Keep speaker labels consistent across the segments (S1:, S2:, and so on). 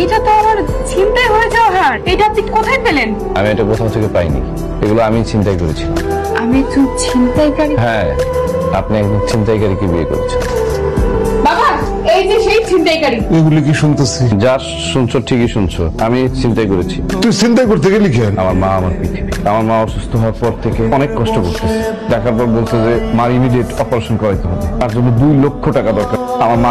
S1: এটা তো আমার ছিনতাই হয়ে যাওয়া হার। এটা আপনি কোথায় পেলেন?
S2: আমি এটা কোথাও থেকে পাইনি, এগুলো আমি চিন্তাই করেছিলাম।
S1: আমি একজন ছিনতাইকারী?
S2: হ্যাঁ, আপনি একজন ছিনতাইকারীকে বিয়ে করেছেন।
S1: বাবা, এই যে সেই ছিনতাইকারী।
S3: এগুলি কি শুনতেছি?
S2: যা শুনছো ঠিকই শুনছো, আমি চিন্তাই করেছি।
S3: তুই চিন্তা করতে গেলি কেন?
S2: আমার মা আমার পৃথিবী। আমার মা অসুস্থ হওয়ার পর থেকে অনেক কষ্ট করতেছে। দেখার পর বলছে যে মার ইমিডিয়েট অপারেশন করাইতে হবে, তার জন্য 2 লক্ষ টাকা দরকার। আমার মা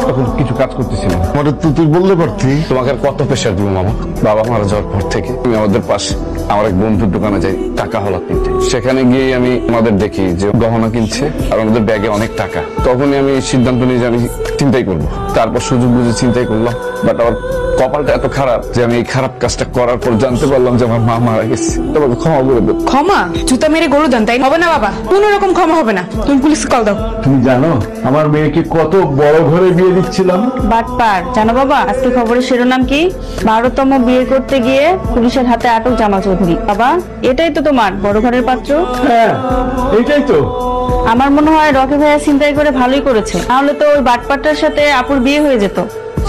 S2: তখন কিছু কাজ করতেছিল না।
S3: মানে তুই বলতে পারতি।
S2: তোমাকে আর কত প্রেশার দিব মামা? বাবা মারা যাওয়ার পর থেকে তুমি আমাদের পাশে। আমার এক বন্ধুর দোকানে যাই টাকা হলা কিনতে, সেখানে গিয়ে আমি আমাদের দেখি যে গহনা কিনছে আর আমাদের ব্যাগে অনেক টাকা। তখনই আমি সিদ্ধান্ত নিয়ে যে আমি চিন্তাই করবো। তারপর সুযোগ বুঝে চিন্তাই করলাম, বাট আমার কপালটা এত খারাপ যে আমি এই খারাপ কাজটা করার পর জানতে পারলাম যে আমার মা মারা গেছে। তোমাকে ক্ষমা করে দেবো।
S1: ক্ষমা? জুতা মেরে গরু দেন তাই হবে না বাবা, কোনো রকম ক্ষমা হবে না। তুমি পুলিশ কল দাও।
S3: তুমি জানো আমার মেয়েকে কত বড় ঘরে বিয়ে দিচ্ছিলাম?
S4: বাটপার জানো বাবা, আজকে খবরের শিরোনাম কি? 12তম বিয়ে করতে গিয়ে পুলিশের হাতে আটক জামাল চৌধুরী। বাবা, এটাই তো তোমার বড় ঘরের পাত্র?
S3: হ্যাঁ, এইটাই তো।
S4: আমার মনে হয় রকি ভাইয়া চিন্তাই করে ভালোই করেছে, নাহলে তো ওই বাটপারটার সাথে আপুর বিয়ে হয়ে যেত।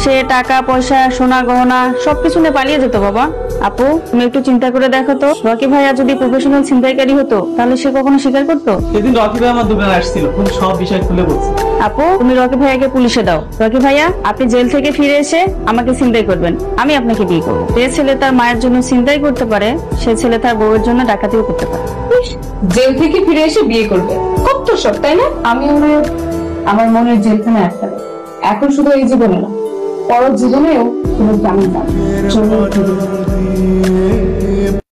S4: সে টাকা পয়সা সোনা গহনা সবকিছু নিয়ে পালিয়ে যেত। বাবা, আপু তুমি একটু চিন্তা করে দেখো তো, রকি ভাইয়া যদি প্রফেশনাল ছিনতাইকারী হতো তাহলে সে কখনো স্বীকার করতো?
S5: সেদিন রকি ভাই আমার দোকানে আসছিল, পুরো সব বিষয় খুলে বলছে।
S4: আপু তুমি রকি ভাইয়াকে পুলিশে দাও। রকি ভাইয়া, আপনি জেল থেকে ফিরে এসে আমাকে ছিনতাই করবেন, আমি আপনাকে বিয়ে করবো। যে ছেলে তার মায়ের জন্য ছিনতাই করতে পারে, সে ছেলে তার বউয়ের জন্য ডাকাতিও করতে পারে।
S1: জেল থেকে ফিরে এসে বিয়ে করবে, কত সব, তাই না? আমি আমার মনের জেলখানে একটা এখন শুধু এই জীবনে না, পরের জীবনেও তুমি জামিন পাবে।